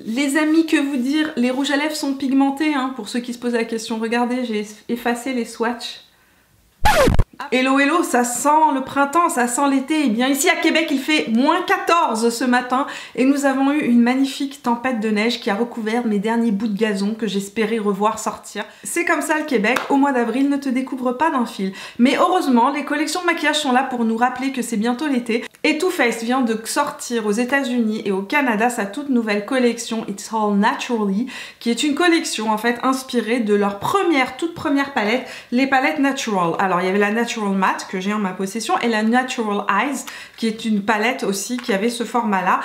Les amis, que vous dire, les rouges à lèvres sont pigmentés, hein, pour ceux qui se posent la question. Regardez, j'ai effacé les swatchs. Hello hello, ça sent le printemps, ça sent l'été. Et bien ici à Québec il fait moins 14 ce matin et nous avons eu une magnifique tempête de neige qui a recouvert mes derniers bouts de gazon que j'espérais revoir sortir. C'est comme ça le Québec, au mois d'avril ne te découvre pas d'un fil. Mais heureusement les collections de maquillage sont là pour nous rappeler que c'est bientôt l'été. Et Too Faced vient de sortir aux États-Unis et au Canada sa toute nouvelle collection It's All Naturally, qui est une collection en fait inspirée de leur toute première palette, les palettes Natural. Alors il y avait la Natural Matte que j'ai en ma possession et la Natural Eyes qui est une palette aussi qui avait ce format là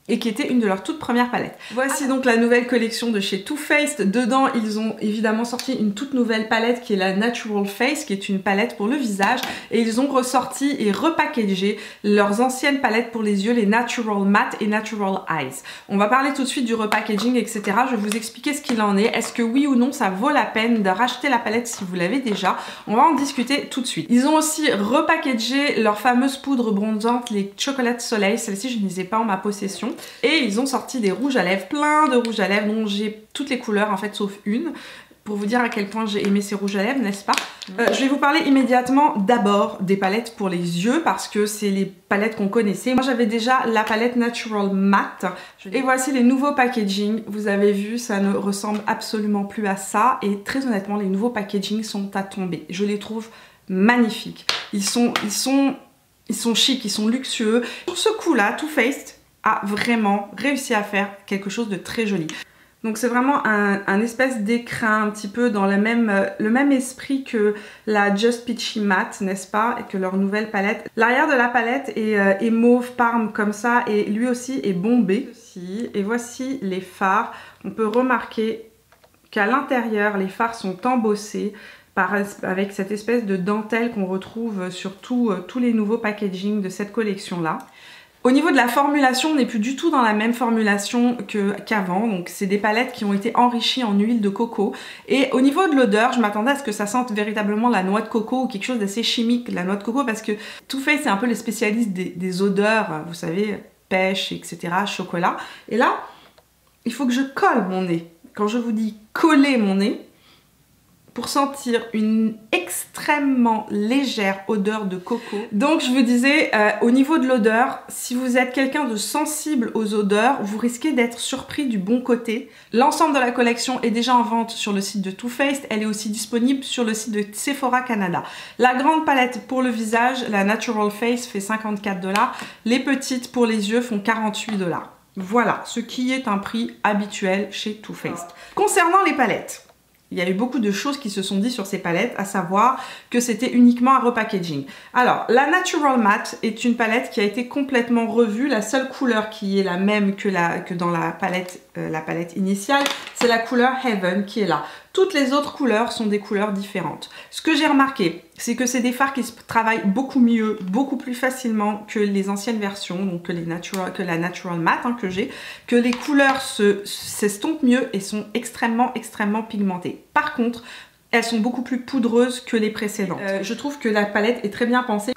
et qui était une de leurs toutes premières palettes. Voici donc la nouvelle collection de chez Too Faced. Dedans ils ont évidemment sorti une toute nouvelle palette qui est la Natural Face, qui est une palette pour le visage, et ils ont ressorti et repackagé leurs anciennes palettes pour les yeux, les Natural Matte et Natural Eyes. On va parler tout de suite du repackaging, etc. Je vais vous expliquer ce qu'il en est. Est-ce que oui ou non ça vaut la peine de racheter la palette si vous l'avez déjà? On va en discuter tout de suite. Ils ont aussi repackagé leurs fameuses poudres bronzantes, les Chocolate Soleil. Celles-ci je ne les ai pas en ma possession. Et ils ont sorti des rouges à lèvres, plein de rouges à lèvres dont j'ai toutes les couleurs en fait sauf une, pour vous dire à quel point j'ai aimé ces rouges à lèvres, n'est-ce pas? Je vais vous parler immédiatement d'abord des palettes pour les yeux parce que c'est les palettes qu'on connaissait. Moi j'avais déjà la palette Natural Matte et voici les nouveaux packaging. Vous avez vu, ça ne ressemble absolument plus à ça et très honnêtement les nouveaux packaging sont à tomber. Je les trouve magnifiques. Ils sont chics, ils sont luxueux. Pour ce coup là, Too Faced a vraiment réussi à faire quelque chose de très joli. Donc c'est vraiment un espèce d'écrin un petit peu dans le même esprit que la Just Peachy Matte, n'est-ce pas, et que leur nouvelle palette. L'arrière de la palette est mauve parme comme ça et lui aussi est bombé. Et voici les fards. On peut remarquer qu'à l'intérieur les fards sont embossés avec cette espèce de dentelle qu'on retrouve sur tous les nouveaux packaging de cette collection là. Au niveau de la formulation, on n'est plus du tout dans la même formulation qu'avant, donc c'est des palettes qui ont été enrichies en huile de coco. Et au niveau de l'odeur, je m'attendais à ce que ça sente véritablement la noix de coco ou quelque chose d'assez chimique, la noix de coco, parce que Too Faced c'est un peu les spécialistes des odeurs, vous savez, pêche, etc., chocolat. Et là, il faut que je colle mon nez. Quand je vous dis coller mon nez, pour sentir une extrêmement légère odeur de coco. Donc je vous disais, au niveau de l'odeur, si vous êtes quelqu'un de sensible aux odeurs, vous risquez d'être surpris du bon côté. L'ensemble de la collection est déjà en vente sur le site de Too Faced, elle est aussi disponible sur le site de Sephora Canada. La grande palette pour le visage, la Natural Face, fait 54 $, les petites pour les yeux font 48 $. Voilà, ce qui est un prix habituel chez Too Faced. Concernant les palettes, il y a eu beaucoup de choses qui se sont dit sur ces palettes, à savoir que c'était uniquement un repackaging. Alors, la Natural Matte est une palette qui a été complètement revue. La seule couleur qui est la même que dans la palette initiale, c'est la couleur Heaven qui est là. Toutes les autres couleurs sont des couleurs différentes. Ce que j'ai remarqué, c'est que c'est des fards qui se travaillent beaucoup mieux, beaucoup plus facilement que les anciennes versions, donc que la Natural Matte que j'ai, que les couleurs s'estompent mieux et sont extrêmement pigmentées. Par contre, elles sont beaucoup plus poudreuses que les précédentes. Je trouve que la palette est très bien pensée.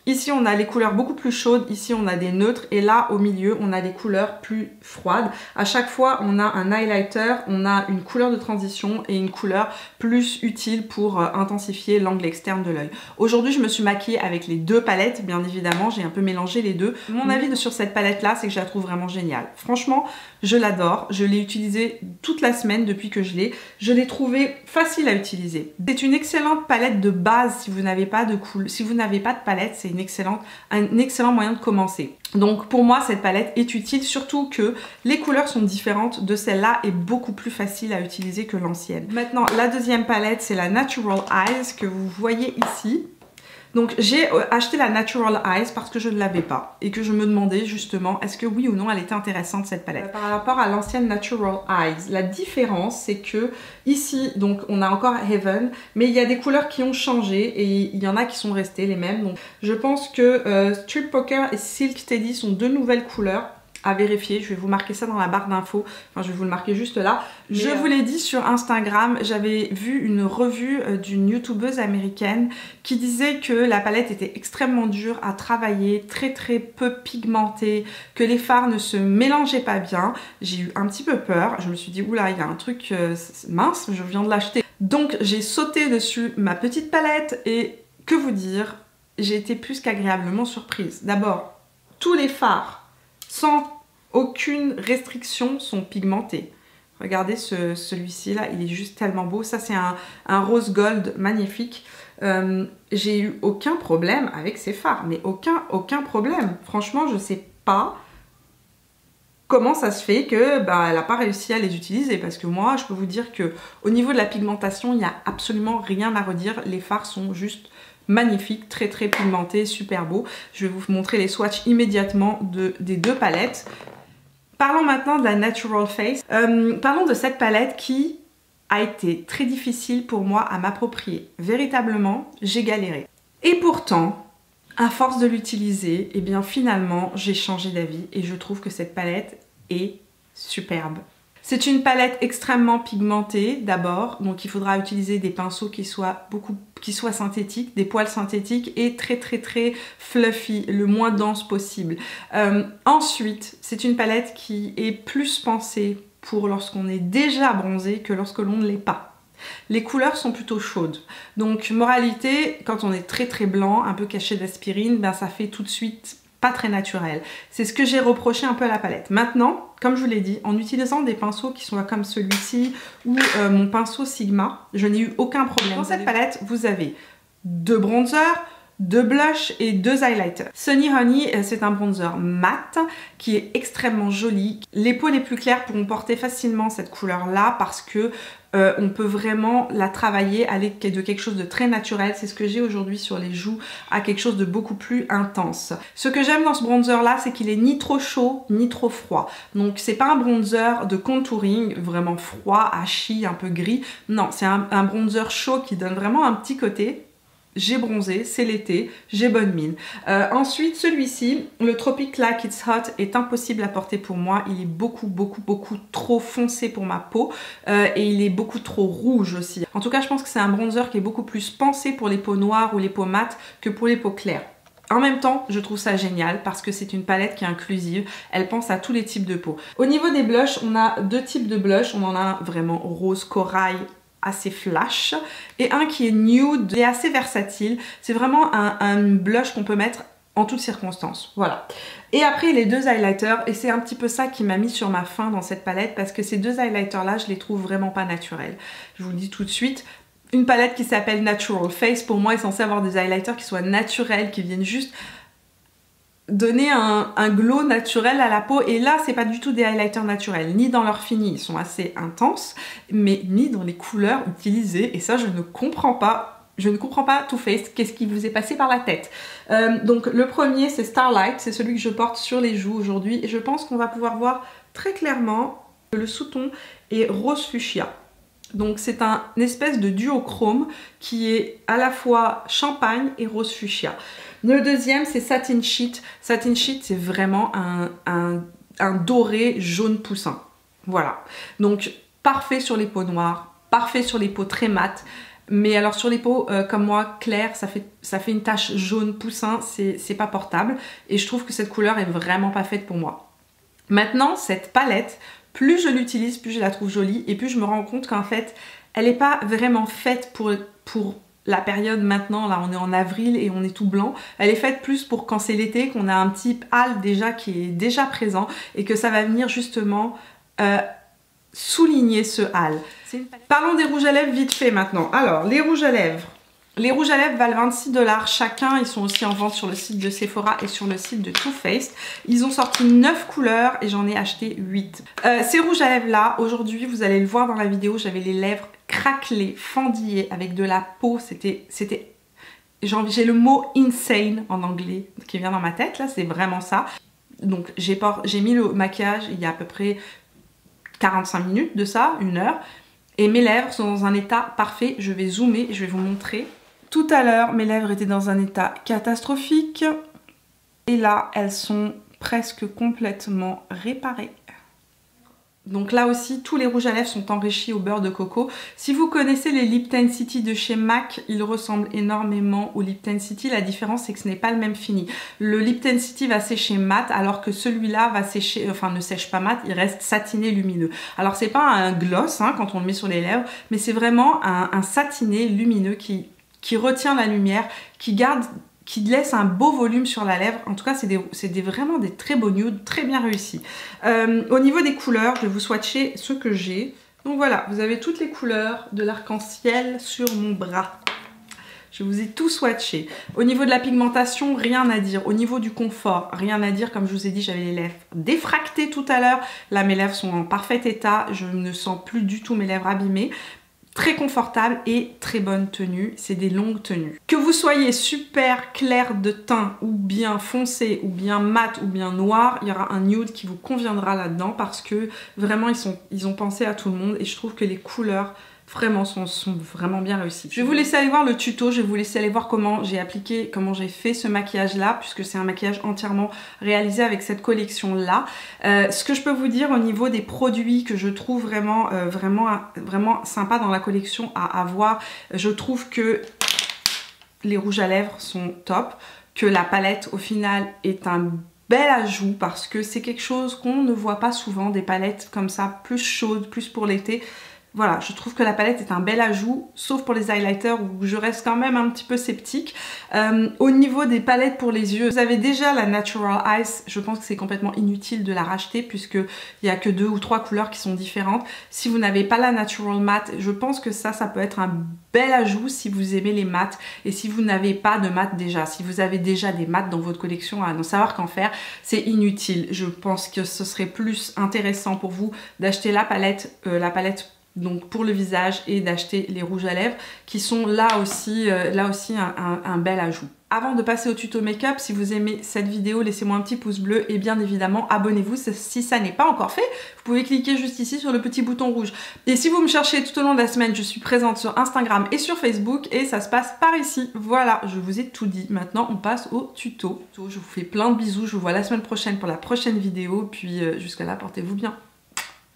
Ici on a les couleurs beaucoup plus chaudes, ici on a des neutres et là au milieu on a des couleurs plus froides. À chaque fois on a un highlighter, on a une couleur de transition et une couleur plus utile pour intensifier l'angle externe de l'œil. Aujourd'hui je me suis maquillée avec les deux palettes, bien évidemment j'ai un peu mélangé les deux. Mon avis sur cette palette là c'est que je la trouve vraiment géniale. Franchement je l'adore, je l'ai utilisée toute la semaine depuis que je l'ai trouvée facile à utiliser. C'est une excellente palette de base si vous n'avez pas de palette, c'est un excellent moyen de commencer. Donc pour moi cette palette est utile, surtout que les couleurs sont différentes de celle-là et beaucoup plus facile à utiliser que l'ancienne. Maintenant la deuxième palette c'est la Natural Eyes que vous voyez ici. Donc j'ai acheté la Natural Eyes parce que je ne l'avais pas et que je me demandais justement est-ce que oui ou non elle était intéressante cette palette. Par rapport à l'ancienne Natural Eyes, la différence c'est que ici donc on a encore Heaven mais il y a des couleurs qui ont changé et il y en a qui sont restées les mêmes. Donc je pense que Strip Poker et Silk Teddy sont deux nouvelles couleurs. À vérifier, je vais vous marquer ça dans la barre d'infos, enfin je vais vous le marquer juste là. Je vous l'ai dit sur Instagram, j'avais vu une revue d'une youtubeuse américaine qui disait que la palette était extrêmement dure à travailler, très peu pigmentée, que les fards ne se mélangeaient pas bien. J'ai eu un petit peu peur, je me suis dit oula il y a un truc mince, je viens de l'acheter. Donc j'ai sauté dessus ma petite palette et que vous dire, j'ai été plus qu'agréablement surprise. D'abord, tous les fards sans aucune restriction sont pigmentés. Regardez celui-ci là, il est juste tellement beau. Ça c'est un rose gold magnifique. J'ai eu aucun problème avec ces fards, mais aucun problème. Franchement, je sais pas comment ça se fait que elle n'a pas réussi à les utiliser, parce que moi je peux vous dire que au niveau de la pigmentation, il n'y a absolument rien à redire. Les fards sont juste magnifiques, très pigmentés, super beaux. Je vais vous montrer les swatchs immédiatement des deux palettes. Parlons maintenant de la Natural Face. Parlons de cette palette qui a été très difficile pour moi à m'approprier. Véritablement, j'ai galéré. Et pourtant, à force de l'utiliser, eh bien finalement, j'ai changé d'avis et je trouve que cette palette est superbe. C'est une palette extrêmement pigmentée d'abord, donc il faudra utiliser des pinceaux qui soient synthétiques, des poils synthétiques et très fluffy, le moins dense possible. Ensuite, c'est une palette qui est plus pensée pour lorsqu'on est déjà bronzé que lorsque l'on ne l'est pas. Les couleurs sont plutôt chaudes, donc moralité, quand on est très blanc, un peu caché d'aspirine, ben ça fait tout de suite pas très naturel. C'est ce que j'ai reproché un peu à la palette. Maintenant, comme je vous l'ai dit, en utilisant des pinceaux qui sont comme celui-ci ou mon pinceau Sigma, je n'ai eu aucun problème. Dans cette palette, vous avez 2 bronzers, 2 blushs et 2 highlighters. Sunny Honey, c'est un bronzer mat qui est extrêmement joli. Les peaux les plus claires pourront porter facilement cette couleur-là parce que on peut vraiment la travailler, aller de quelque chose de très naturel. C'est ce que j'ai aujourd'hui sur les joues, à quelque chose de beaucoup plus intense. Ce que j'aime dans ce bronzer-là, c'est qu'il est ni trop chaud, ni trop froid. Donc c'est pas un bronzer de contouring, vraiment froid, hachis, un peu gris. Non, c'est un bronzer chaud qui donne vraiment un petit côté. J'ai bronzé, c'est l'été, j'ai bonne mine. Ensuite, celui-ci, le Tropic Like It's Hot, est impossible à porter pour moi. Il est beaucoup trop foncé pour ma peau et il est beaucoup trop rouge aussi. En tout cas, je pense que c'est un bronzer qui est beaucoup plus pensé pour les peaux noires ou les peaux mates que pour les peaux claires. En même temps, je trouve ça génial parce que c'est une palette qui est inclusive. Elle pense à tous les types de peau. Au niveau des blushs, on a 2 types de blushs. On en a un vraiment rose corail, assez flash, et un qui est nude et assez versatile. C'est vraiment un blush qu'on peut mettre en toutes circonstances, voilà. Et après les 2 highlighters, et c'est un petit peu ça qui m'a mis sur ma faim dans cette palette, parce que ces 2 highlighters là, je les trouve vraiment pas naturels. Je vous le dis tout de suite, une palette qui s'appelle Natural Face, pour moi est censée avoir des highlighters qui soient naturels, qui viennent juste donner un glow naturel à la peau, et là c'est pas du tout des highlighters naturels, ni dans leur fini, ils sont assez intenses, mais ni dans les couleurs utilisées, et ça je ne comprends pas. Je ne comprends pas Too Faced, qu'est-ce qui vous est passé par la tête. Donc le premier c'est Starlight, c'est celui que je porte sur les joues aujourd'hui, et je pense qu'on va pouvoir voir très clairement que le sous-ton est rose fuchsia. Donc c'est un espèce de duochrome qui est à la fois champagne et rose fuchsia. Le deuxième c'est Satin Sheet. Satin Sheet c'est vraiment un doré jaune poussin. Voilà. Donc parfait sur les peaux noires, parfait sur les peaux très mates. Mais alors sur les peaux comme moi claires, ça fait une tache jaune poussin, c'est pas portable. Et je trouve que cette couleur est vraiment pas faite pour moi. Maintenant cette palette, plus je l'utilise, plus je la trouve jolie et plus je me rends compte qu'en fait, elle n'est pas vraiment faite pour la période maintenant. Là, on est en avril et on est tout blanc. Elle est faite plus pour quand c'est l'été, qu'on a un petit hâle déjà qui est déjà présent et que ça va venir justement souligner ce hâle. Parlons des rouges à lèvres vite fait maintenant. Alors, les rouges à lèvres. Les rouges à lèvres valent 26 $ chacun, ils sont aussi en vente sur le site de Sephora et sur le site de Too Faced. Ils ont sorti 9 couleurs et j'en ai acheté 8. Ces rouges à lèvres là, aujourd'hui vous allez le voir dans la vidéo, j'avais les lèvres craquelées, fendillées avec de la peau, c'était j'ai le mot insane en anglais qui vient dans ma tête là, c'est vraiment ça. Donc j'ai mis le maquillage il y a à peu près 45 minutes de ça, 1 heure. Et mes lèvres sont dans un état parfait, je vais zoomer et je vais vous montrer. Tout à l'heure, mes lèvres étaient dans un état catastrophique. Et là, elles sont presque complètement réparé. Donc là aussi, tous les rouges à lèvres sont enrichis au beurre de coco. Si vous connaissez les Lip Tensity de chez MAC, ils ressemblent énormément au Lip Tensity. La différence, c'est que ce n'est pas le même fini. Le Lip Tensity va sécher mat, alors que celui-là va sécher, enfin ne sèche pas mat, il reste satiné lumineux. Alors c'est pas un gloss hein, quand on le met sur les lèvres, mais c'est vraiment un satiné lumineux qui retient la lumière, qui laisse un beau volume sur la lèvre. En tout cas, c'est vraiment des très beaux nudes, très bien réussis. Au niveau des couleurs, je vais vous swatcher ce que j'ai. Donc voilà, vous avez toutes les couleurs de l'arc-en-ciel sur mon bras. Je vous ai tout swatché. Au niveau de la pigmentation, rien à dire. Au niveau du confort, rien à dire. Comme je vous ai dit, j'avais les lèvres défractées tout à l'heure. Là, mes lèvres sont en parfait état. Je ne sens plus du tout mes lèvres abîmées. Très confortable et très bonne tenue, c'est des longues tenues. Que vous soyez super clair de teint ou bien foncé ou bien mat ou bien noir, il y aura un nude qui vous conviendra là-dedans parce que vraiment ils ont pensé à tout le monde et je trouve que les couleurs vraiment sont vraiment bien réussies. Je vais vous laisser aller voir le tuto, je vais vous laisser aller voir comment j'ai appliqué, comment j'ai fait ce maquillage là puisque c'est un maquillage entièrement réalisé avec cette collection là. Ce que je peux vous dire au niveau des produits que je trouve vraiment sympa dans la collection à avoir, je trouve que les rouges à lèvres sont top, que la palette au final est un bel ajout parce que c'est quelque chose qu'on ne voit pas souvent, des palettes comme ça plus chaudes, plus pour l'été. Voilà, je trouve que la palette est un bel ajout, sauf pour les highlighters où je reste quand même un petit peu sceptique. Au niveau des palettes pour les yeux, vous avez déjà la Natural Ice, je pense que c'est complètement inutile de la racheter puisqu'il n'y a que 2 ou 3 couleurs qui sont différentes. Si vous n'avez pas la Natural Matte, je pense que ça peut être un bel ajout si vous aimez les mattes et si vous n'avez pas de matte déjà. Si vous avez déjà des mattes dans votre collection à ne savoir qu'en faire, c'est inutile. Je pense que ce serait plus intéressant pour vous d'acheter la palette donc pour le visage et d'acheter les rouges à lèvres qui sont là aussi un bel ajout. Avant de passer au tuto make-up, si vous aimez cette vidéo, laissez-moi un petit pouce bleu et bien évidemment abonnez-vous si ça n'est pas encore fait. Vous pouvez cliquer juste ici sur le petit bouton rouge. Et si vous me cherchez tout au long de la semaine, je suis présente sur Instagram et sur Facebook et ça se passe par ici. Voilà, je vous ai tout dit. Maintenant, on passe au tuto. Je vous fais plein de bisous, je vous vois la semaine prochaine pour la prochaine vidéo. Puis jusqu'à là, portez-vous bien.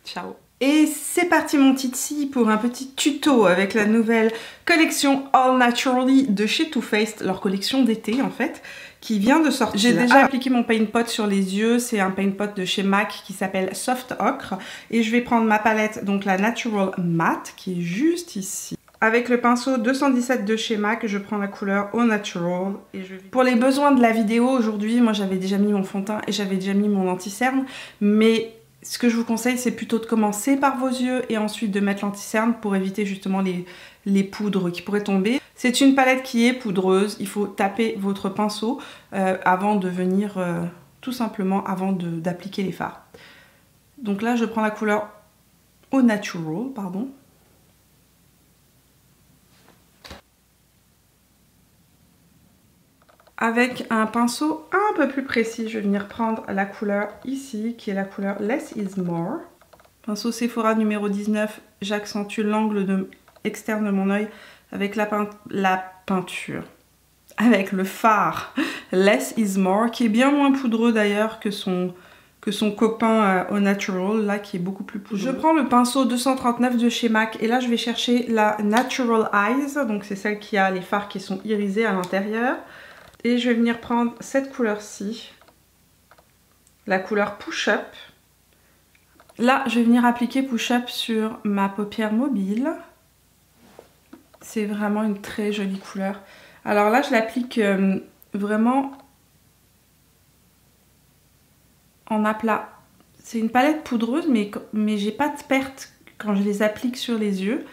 Ciao. Et c'est parti mon titi pour un petit tuto avec la nouvelle collection All Naturally de chez Too Faced, leur collection d'été en fait, qui vient de sortir. J'ai déjà appliqué mon paint pot sur les yeux, c'est un paint pot de chez MAC qui s'appelle Soft Ocre et je vais prendre ma palette, donc la Natural Matte qui est juste ici. Avec le pinceau 217 de chez MAC, je prends la couleur Au Natural. Et pour les besoins de la vidéo aujourd'hui, moi j'avais déjà mis mon fond de teint et j'avais déjà mis mon anti-cerne, mais ce que je vous conseille, c'est plutôt de commencer par vos yeux et ensuite de mettre l'anti-cerne pour éviter justement les poudres qui pourraient tomber. C'est une palette qui est poudreuse, il faut taper votre pinceau avant de venir, tout simplement avant d'appliquer les fards. Donc là, je prends la couleur Au Natural, pardon. Avec un pinceau un peu plus précis, je vais venir prendre la couleur ici, qui est la couleur Less is More. Pinceau Sephora numéro 19, j'accentue l'angle externe de mon œil avec la peinture. Avec le fard Less is More, qui est bien moins poudreux d'ailleurs que son copain Au Natural, là, qui est beaucoup plus poudreux. Je prends le pinceau 239 de chez MAC, et là, je vais chercher la Natural Eyes, donc c'est celle qui a les fards qui sont irisés à l'intérieur. Et je vais venir prendre cette couleur-ci, la couleur Push Up. Là, je vais venir appliquer Push Up sur ma paupière mobile. C'est vraiment une très jolie couleur. Alors là, je l'applique vraiment en aplat. C'est une palette poudreuse, mais j'ai pas de perte quand je les applique sur les yeux.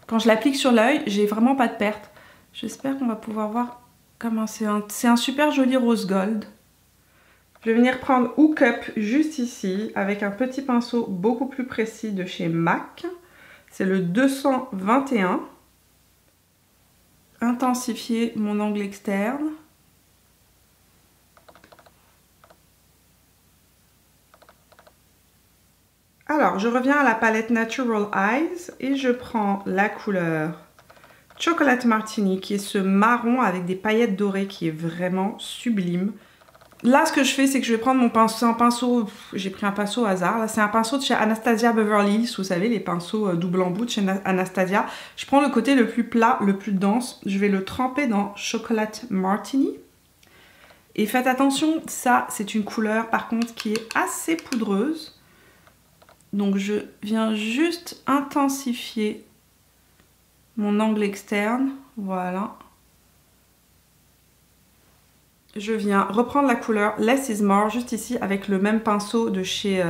Quand je l'applique sur l'œil, j'ai vraiment pas de perte. J'espère qu'on va pouvoir voir comment c'est un super joli rose gold. Je vais venir prendre Hook Up juste ici avec un petit pinceau beaucoup plus précis de chez MAC. C'est le 221. Intensifier mon angle externe. Alors, je reviens à la palette Natural Eyes et je prends la couleur Chocolate Martini, qui est ce marron avec des paillettes dorées qui est vraiment sublime. Là, ce que je fais, c'est que je vais prendre mon pinceau. C'est un pinceau, j'ai pris un pinceau au hasard. Là, c'est un pinceau de chez Anastasia Beverly Hills. Vous savez, les pinceaux double embout de chez Anastasia. Je prends le côté le plus plat, le plus dense. Je vais le tremper dans Chocolate Martini. Et faites attention, ça, c'est une couleur, par contre, qui est assez poudreuse. Donc, je viens juste intensifier mon angle externe. Voilà. Je viens reprendre la couleur Less is More juste ici avec le même pinceau de chez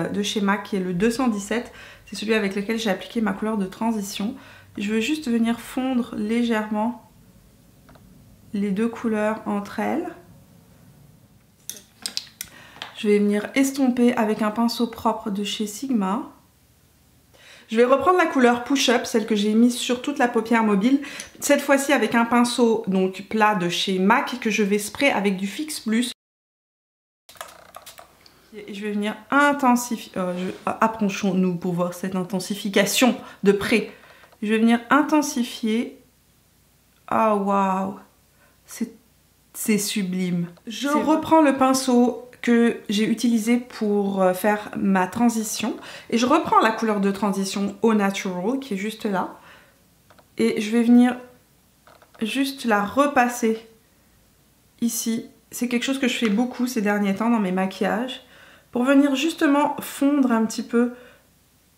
MAC qui est le 217. C'est celui avec lequel j'ai appliqué ma couleur de transition. Je veux juste venir fondre légèrement les deux couleurs entre elles. Je vais venir estomper avec un pinceau propre de chez Sigma. Je vais reprendre la couleur Push Up, celle que j'ai mise sur toute la paupière mobile. Cette fois-ci avec un pinceau donc plat de chez MAC que je vais spray avec du Fix Plus. Et je vais venir intensifier. Approchons-nous pour voir cette intensification de près. Je vais venir intensifier. Oh waouh, c'est sublime. Je reprends le pinceau que j'ai utilisé pour faire ma transition et je reprends la couleur de transition Au Natural qui est juste là et je vais venir juste la repasser ici. C'est quelque chose que je fais beaucoup ces derniers temps dans mes maquillages pour venir justement fondre un petit peu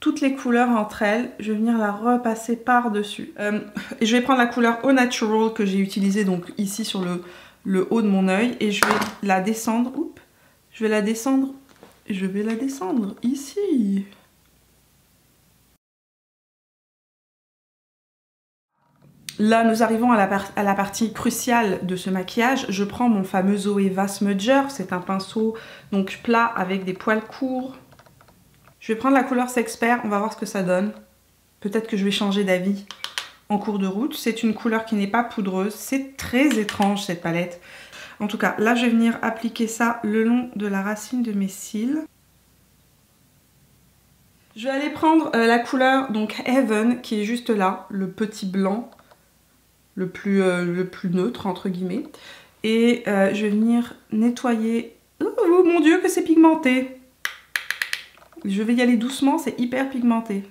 toutes les couleurs entre elles. Je vais venir la repasser par dessus et je vais prendre la couleur Au Natural que j'ai utilisée donc ici sur le haut de mon œil et je vais la descendre. Oups. Je vais la descendre ici. Là, nous arrivons à la partie cruciale de ce maquillage. Je prends mon fameux Zoeva Smudger. C'est un pinceau donc plat avec des poils courts. Je vais prendre la couleur Sexpert. On va voir ce que ça donne. Peut-être que je vais changer d'avis en cours de route. C'est une couleur qui n'est pas poudreuse. C'est très étrange cette palette. En tout cas, là, je vais venir appliquer ça le long de la racine de mes cils. Je vais aller prendre la couleur donc Heaven, qui est juste là, le petit blanc, le plus neutre, entre guillemets. Et je vais venir nettoyer... Oh mon Dieu, que c'est pigmenté! Je vais y aller doucement, c'est hyper pigmenté.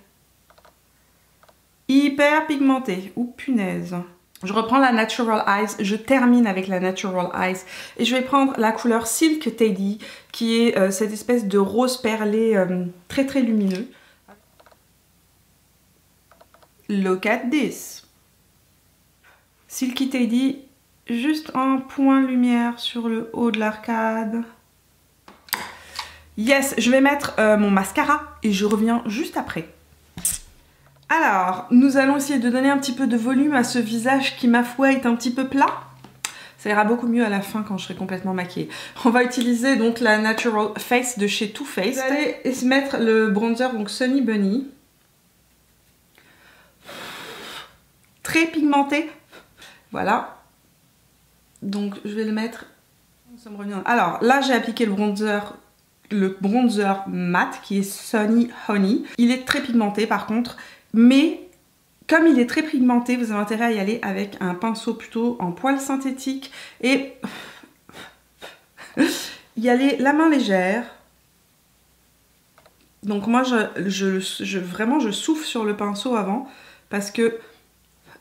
Hyper pigmenté. Ouh, punaise. Je reprends la Natural Eyes, je termine avec la Natural Eyes et je vais prendre la couleur Silk Teddy qui est cette espèce de rose perlé très très lumineux. Look at this. Silky Teddy, juste un point lumière sur le haut de l'arcade. Yes, je vais mettre mon mascara et je reviens juste après. Alors, nous allons essayer de donner un petit peu de volume à ce visage qui, ma foi, est un petit peu plat. Ça ira beaucoup mieux à la fin quand je serai complètement maquillée. On va utiliser donc la Natural Face de chez Too Faced. Je vais aller mettre le bronzer, donc Sunny Bunny. Très pigmenté. Voilà. Donc, je vais le mettre... Ça me revient. Alors, là, j'ai appliqué le bronzer mat qui est Sunny Honey. Il est très pigmenté par contre. Mais comme il est très pigmenté, vous avez intérêt à y aller avec un pinceau plutôt en poil synthétique et y aller la main légère. Donc moi vraiment je souffle sur le pinceau avant parce que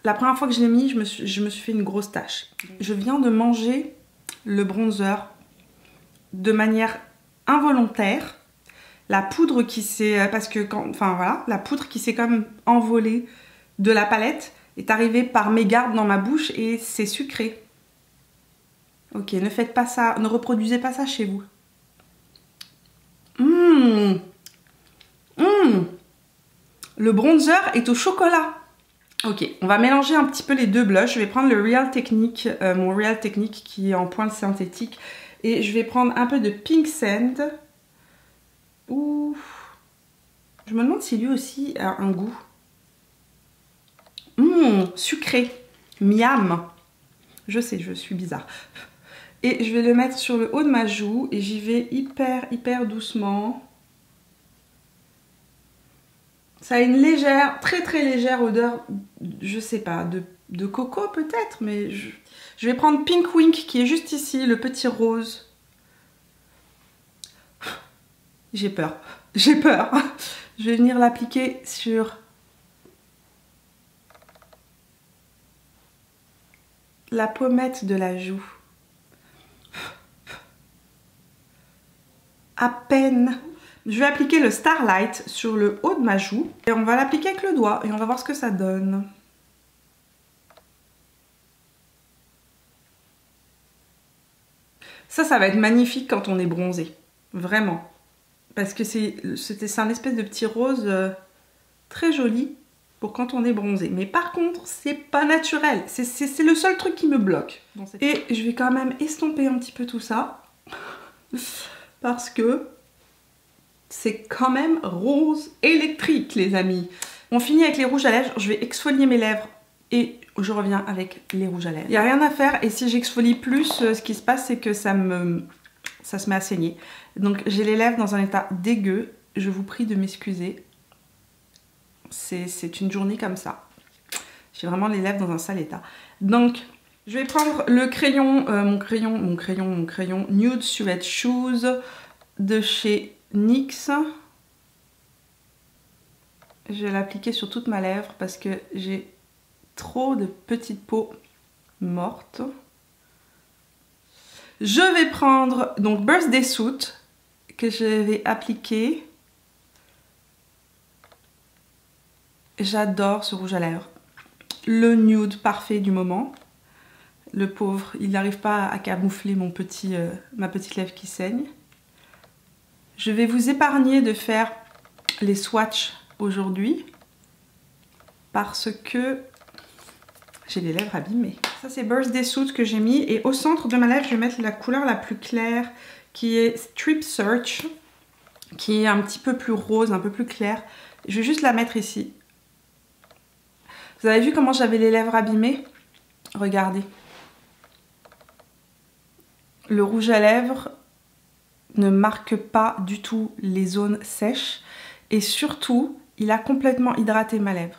la première fois que je l'ai mis, je me suis fait une grosse tache. Je viens de manger le bronzer de manière involontaire. La poudre qui s'est... Parce que enfin voilà, la poudre qui s'est comme envolée de la palette est arrivée par mégarde dans ma bouche et c'est sucré. Ok, ne faites pas ça, ne reproduisez pas ça chez vous. Le bronzer est au chocolat. Ok, on va mélanger un petit peu les deux blushs. Je vais prendre le Real Technique, mon Real Technique qui est en pointe synthétique. Et je vais prendre un peu de Pink Sand. Ouh. Je me demande si lui aussi a un goût. Sucré. Miam. Je sais, je suis bizarre. Et je vais le mettre sur le haut de ma joue. Et j'y vais hyper doucement. Ça a une légère, très légère odeur, je sais pas, de coco peut-être. Mais je vais prendre Pink Wink qui est juste ici, le petit rose. J'ai peur. J'ai peur. Je vais venir l'appliquer sur la pommette de la joue. À peine. Je vais appliquer le Starlight sur le haut de ma joue. Et on va l'appliquer avec le doigt et on va voir ce que ça donne. Ça va être magnifique quand on est bronzé. Vraiment. Parce que c'est un espèce de petit rose très joli pour quand on est bronzé. Mais par contre, c'est pas naturel. C'est le seul truc qui me bloque. Et je vais quand même estomper un petit peu tout ça. Parce que c'est quand même rose électrique, les amis. On finit avec les rouges à lèvres. Je vais exfolier mes lèvres et je reviens avec les rouges à lèvres. Il n'y a rien à faire et si j'exfolie plus, ce qui se passe, c'est que ça se met à saigner. Donc j'ai les lèvres dans un état dégueu. Je vous prie de m'excuser. C'est une journée comme ça. J'ai vraiment les lèvres dans un sale état. Donc je vais prendre le crayon, mon crayon Nude Suede Shoes de chez NYX. Je vais l'appliquer sur toute ma lèvre parce que j'ai trop de petites peaux mortes. Je vais prendre donc Birthday Suit que je vais appliquer. J'adore ce rouge à lèvres. Le nude parfait du moment. Le pauvre, il n'arrive pas à camoufler ma petite lèvre qui saigne. Je vais vous épargner de faire les swatchs aujourd'hui parce que j'ai les lèvres abîmées. Ça c'est Birthday Suit que j'ai mis et au centre de ma lèvre je vais mettre la couleur la plus claire qui est Strip Search, qui est un petit peu plus rose, un peu plus clair. Je vais juste la mettre ici. Vous avez vu comment j'avais les lèvres abîmées? Regardez. Le rouge à lèvres ne marque pas du tout les zones sèches et surtout, il a complètement hydraté ma lèvre.